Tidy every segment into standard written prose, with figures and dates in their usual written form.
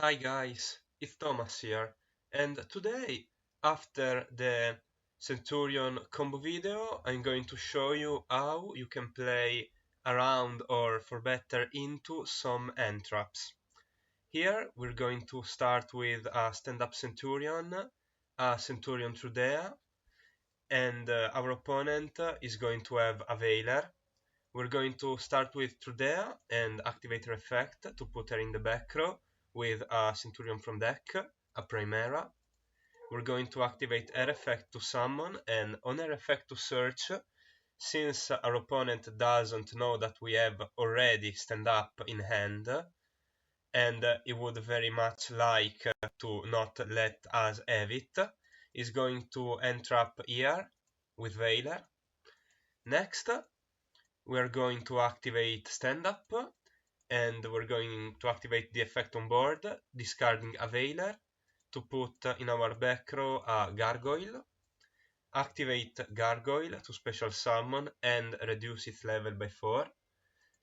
Hi guys, it's Thomas here, and today, after the Centur-ion combo video, I'm going to show you how you can play around or for better into some handtraps. Here we're going to start with a stand-up Centur-ion, a Centur-ion Trudea, and our opponent is going to have a Veiler. We're going to start with Trudea and activate her effect to put her in the back row with a Centur-ion from deck, a Primera. We're going to activate her effect to summon, and on her effect to search, since our opponent doesn't know that we have already stand up in hand, and he would very much like to not let us have it, is going to handtrap here with Veiler. Next, we are going to activate stand up, and we're going to activate the effect on board, discarding a Veiler to put in our back row a Gargoyle. Activate Gargoyle to special summon and reduce its level by 4.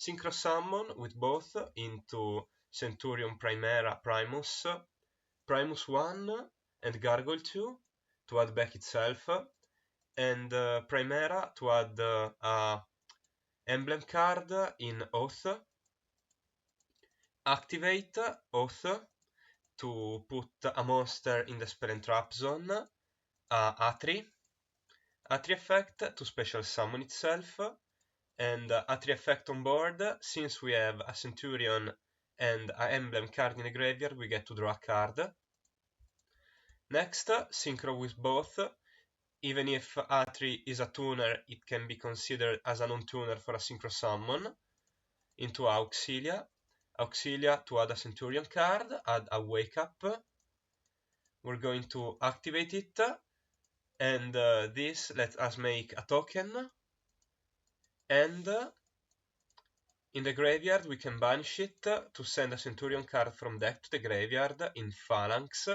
Synchro summon with both into Centur-ion Primera Primus, Primus 1 and Gargoyle 2 to add back itself, and Primera to add a emblem card in Oath. Activate Oath to put a monster in the spell and trap zone, A3. A3 effect to special summon itself, and A3 effect on board. Since we have a Centur-ion and an emblem card in the graveyard, we get to draw a card. Next, synchro with both. Even if A3 is a tuner, it can be considered as a non-tuner for a synchro summon into Auxilia. Auxilia to add a Centur-ion card, add a Wake Up. We're going to activate it, and this lets us make a token, and in the graveyard we can banish it to send a Centur-ion card from deck to the graveyard in Phalanx,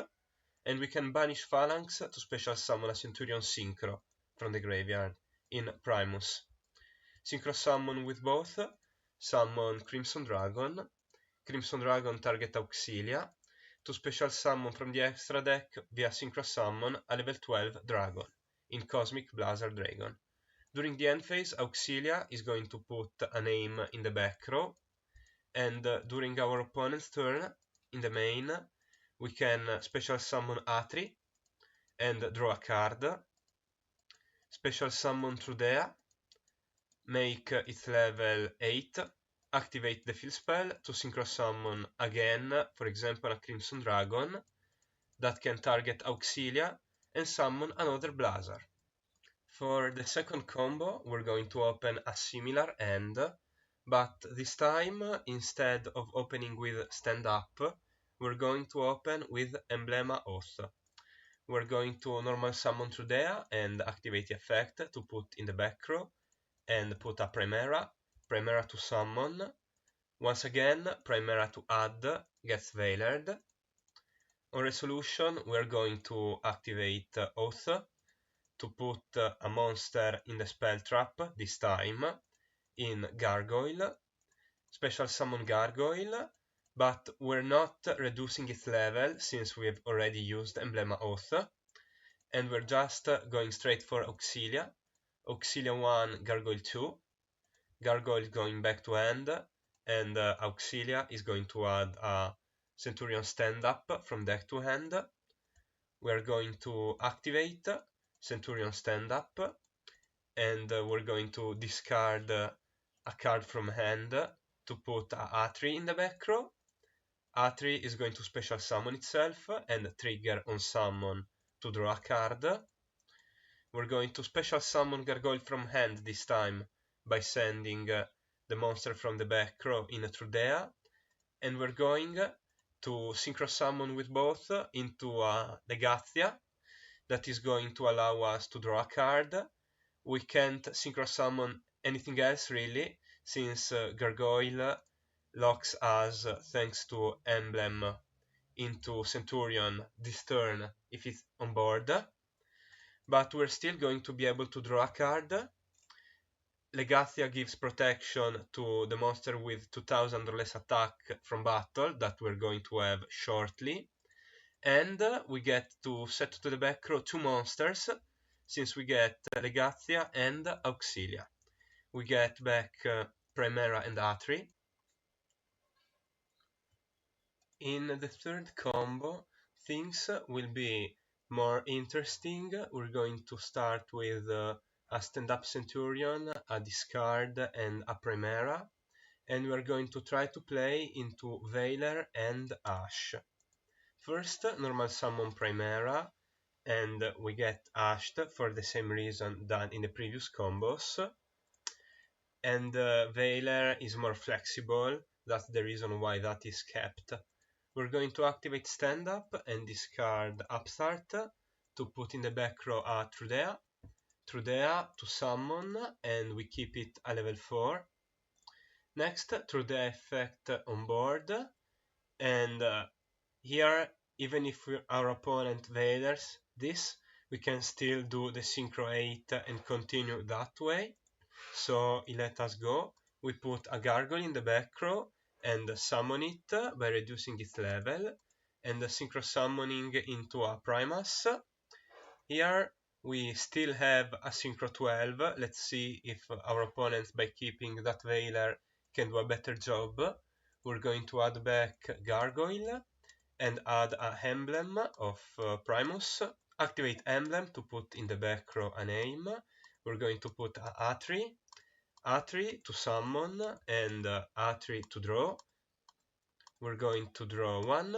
and we can banish Phalanx to special summon a Centur-ion Synchro from the graveyard in Primus. Synchro summon with both, summon Crimson Dragon target Auxilia, to special summon from the extra deck via synchro summon a level 12 dragon in Cosmic Blazer Dragon. During the end phase, Auxilia is going to put a name in the back row, and during our opponent's turn in the main, we can special summon A3 and draw a card, special summon Trudea, make its level 8, activate the field spell to synchro summon again, for example a Crimson Dragon that can target Auxilia and summon another Blazer. For the second combo we're going to open a similar hand, but this time instead of opening with stand up, we're going to open with Emblema Oath. We're going to normal summon Trudea and activate the effect to put in the back row, and put a Primera to summon. Once again, Primera to add gets Veilered. On resolution, we are going to activate Oath to put a monster in the spell trap, this time in Gargoyle. Special summon Gargoyle, but we're not reducing its level since we have already used Emblema Oath, and we're just going straight for Auxilia. Auxilia 1, Gargoyle 2. Gargoyle is going back to hand, and Auxilia is going to add a Centur-ion stand-up from deck to hand. We are going to activate Centur-ion stand-up, and we're going to discard a card from hand to put a A3 in the back row. A3 is going to special summon itself and trigger on summon to draw a card. We're going to special summon Gargoyle from hand this time by sending the monster from the back row in a Trudea, and we're going to synchro summon with both into a Legathia that is going to allow us to draw a card. We can't synchro summon anything else really, since Gargoyle locks us thanks to Emblem into Centur-ion this turn if it's on board, but we're still going to be able to draw a card, Legacia gives protection to the monster with 2000 or less attack from battle that we're going to have shortly. And we get to set to the back row 2 monsters, since we get Legacia and Auxilia. We get back Primera and Atri. In the third combo, things will be more interesting. We're going to start with a stand-up Centurion, a discard, and a Primera. And we're going to try to play into Veiler and Ash. First, normal summon Primera, and we get Ashed for the same reason than in the previous combos. And Veiler is more flexible, that's the reason why that is kept. We're going to activate Stand Up and discard Upstart to put in the back row a Trudea. Trudea to summon, and we keep it a level 4. Next, Trudea effect on board, and here, even if our opponent Veilers this, we can still do the Synchro 8 and continue that way. So he let us go. We put a Gargoyle in the back row and summon it by reducing its level, and synchro summoning into a Primus. Here we still have a synchro 12. Let's see if our opponent, by keeping that Veiler, can do a better job. We're going to add back Gargoyle and add a emblem of Primus. Activate emblem to put in the back row a name. We're going to put Atri to summon, and Atri to draw. We're going to draw one,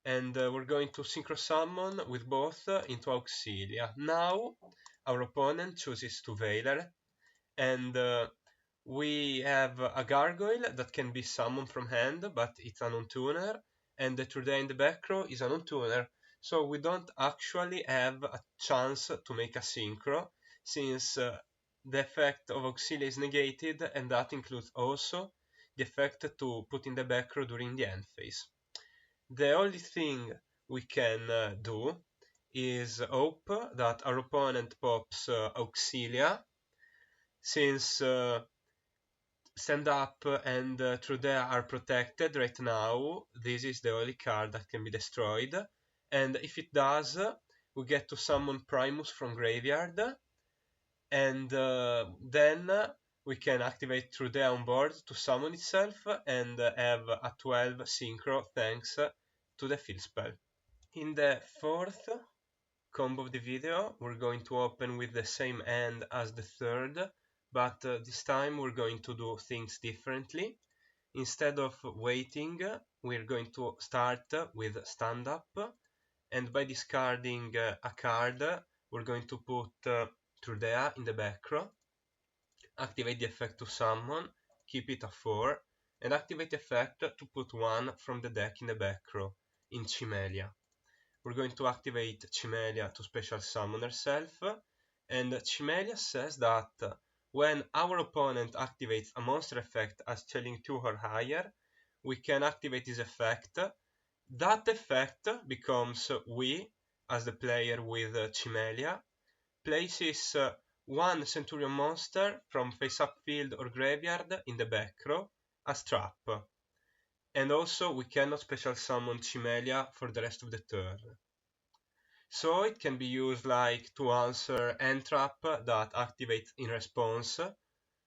and we're going to synchro summon with both into Auxilia. Now our opponent chooses to Veiler, and we have a Gargoyle that can be summoned from hand, but it's an on-tuner, and the Trudea in the back row is an on-tuner, so we don't actually have a chance to make a synchro, since the effect of Auxilia is negated, and that includes also the effect to put in the back row during the end phase. The only thing we can do is hope that our opponent pops Auxilia, since Stand Up and Trudea are protected right now. This is the only card that can be destroyed, and if it does, we get to summon Primus from graveyard, and then we can activate Trudea on board to summon itself and have a 12 synchro thanks to the field spell. In the fourth combo of the video, we're going to open with the same hand as the third, but this time we're going to do things differently. Instead of waiting, we're going to start with Stand Up, and by discarding a card, we're going to put Trudea in the back row, activate the effect to summon, keep it a 4, and activate the effect to put one from the deck in the back row, in Chimelia. We're going to activate Chimelia to special summon herself, and Chimelia says that when our opponent activates a monster effect as chilling 2 or higher, we can activate this effect. That effect becomes we, as the player with Chimelia, places one Centur-ion monster from face-up field or graveyard in the back row as trap. And also we cannot special summon Chimelia for the rest of the turn. So it can be used like to answer handtrap that activates in response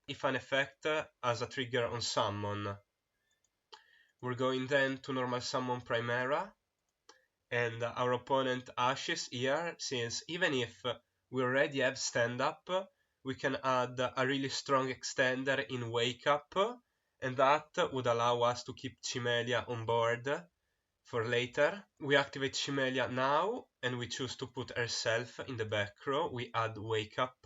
if an effect has a trigger on summon. We're going then to normal summon Primera, and our opponent ashes here, since even if we already have Stand Up, we can add a really strong extender in Wake Up, and that would allow us to keep Chimelia on board for later. We activate Chimelia now, and we choose to put herself in the back row. We add Wake Up.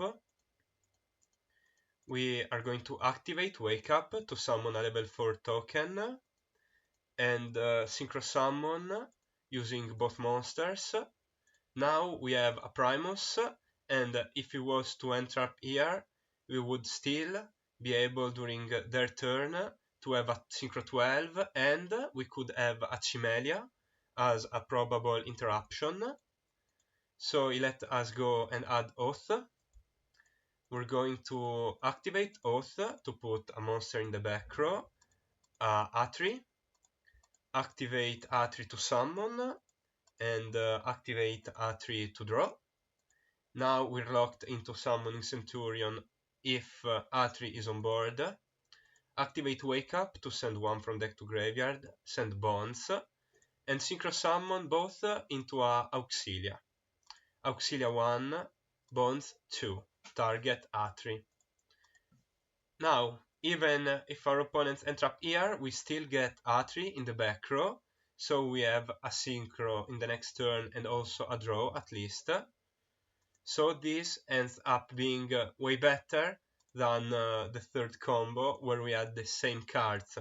We are going to activate Wake Up to summon a level 4 token, and synchro summon using both monsters. Now we have a Primus, and if he was to entrap here, we would still be able during their turn to have a synchro 12, and we could have a Chimelia as a probable interruption. So he let us go and add Oath. we're going to activate Oath to put a monster in the back row, A3, activate A3 to summon, and activate A3 to draw. Now we're locked into summoning Centur-ion if A3 is on board. Activate Wake Up to send one from deck to graveyard, send Bonds, and synchro summon both into a Auxilia. Auxilia 1, Bonds 2, target A3. Now, even if our opponents entrap here, we still get A3 in the back row, so we have a synchro in the next turn and also a draw at least. So this ends up being way better than the third combo where we had the same cards